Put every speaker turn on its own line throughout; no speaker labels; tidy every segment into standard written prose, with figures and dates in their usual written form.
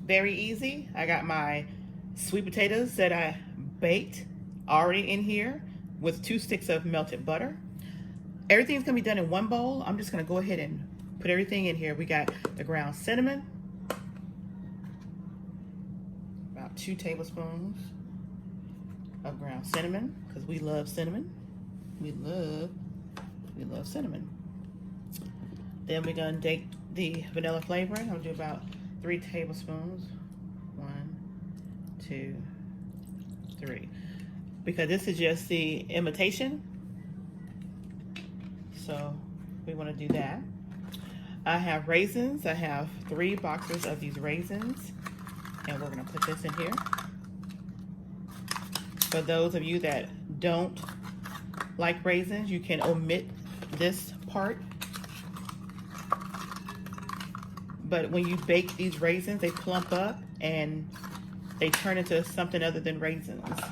Very easy. I got my sweet potatoes that I baked already in here with 2 sticks of melted butter. Everything's gonna be done in one bowl. I'm just gonna go ahead and put everything in here. We got the ground cinnamon, about 2 tablespoons of ground cinnamon, because we love cinnamon. We love cinnamon. Then we're gonna take the vanilla flavoring. I'm gonna do about 3 tablespoons. 1, 2, 3. Because this is just the imitation, so we want to do that. I have raisins. I have 3 boxes of these raisins, and we're going to put this in here. For those of you that don't like raisins, you can omit this part. But when you bake these raisins, they plump up and they turn into something other than raisins. Okay.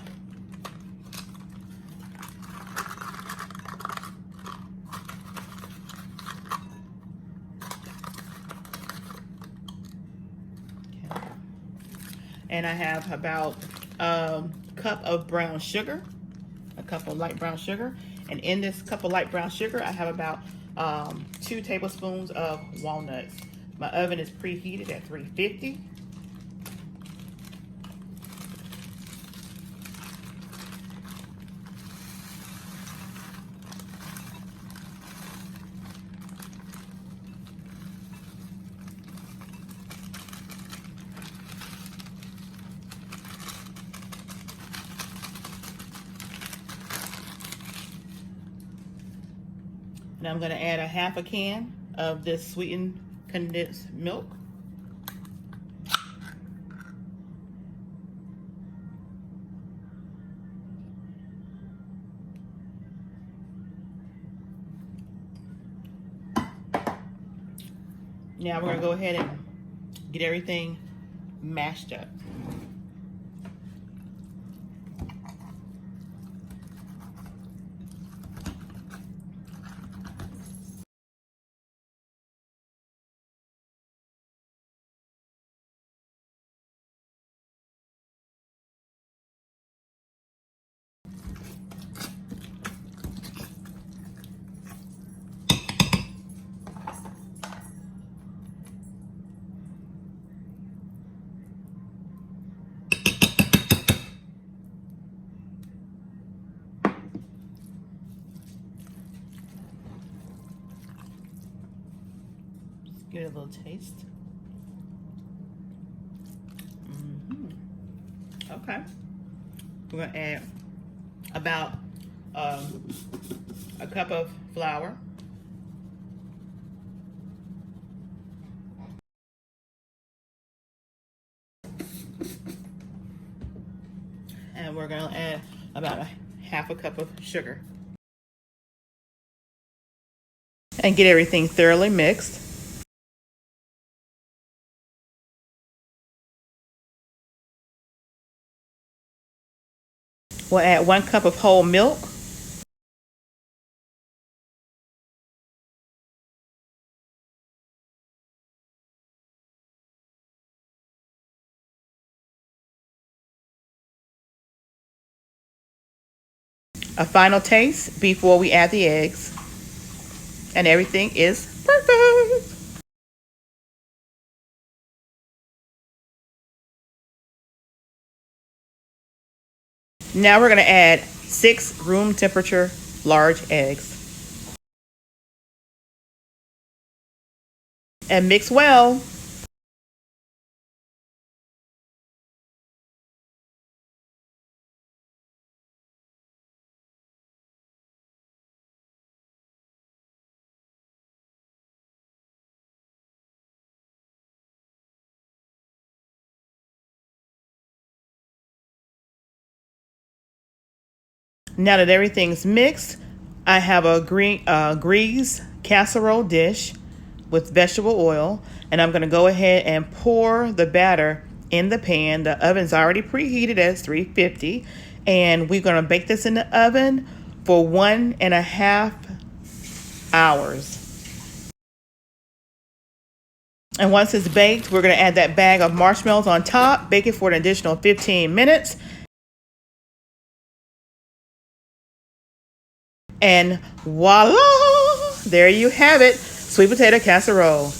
And I have about a cup of brown sugar, a cup of light brown sugar. And in this cup of light brown sugar, I have about 2 tablespoons of walnuts. My oven is preheated at 350. Now I'm going to add a half a can of this sweetened condensed milk. Now we're going to go ahead and get everything mashed up. Get a little taste. Okay. We're going to add about a cup of flour. And we're going to add about a half a cup of sugar. And get everything thoroughly mixed. We'll add 1 cup of whole milk. A final taste before we add the eggs. And everything is perfect. Now we're going to add 6 room temperature large eggs. And mix well. Now that everything's mixed, I have a grease casserole dish with vegetable oil, and I'm going to go ahead and pour the batter in the pan. The oven's already preheated at 350, and we're going to bake this in the oven for 1.5 hours. And once it's baked, we're going to add that bag of marshmallows on top, bake it for an additional 15 minutes. And voila, there you have it, sweet potato casserole.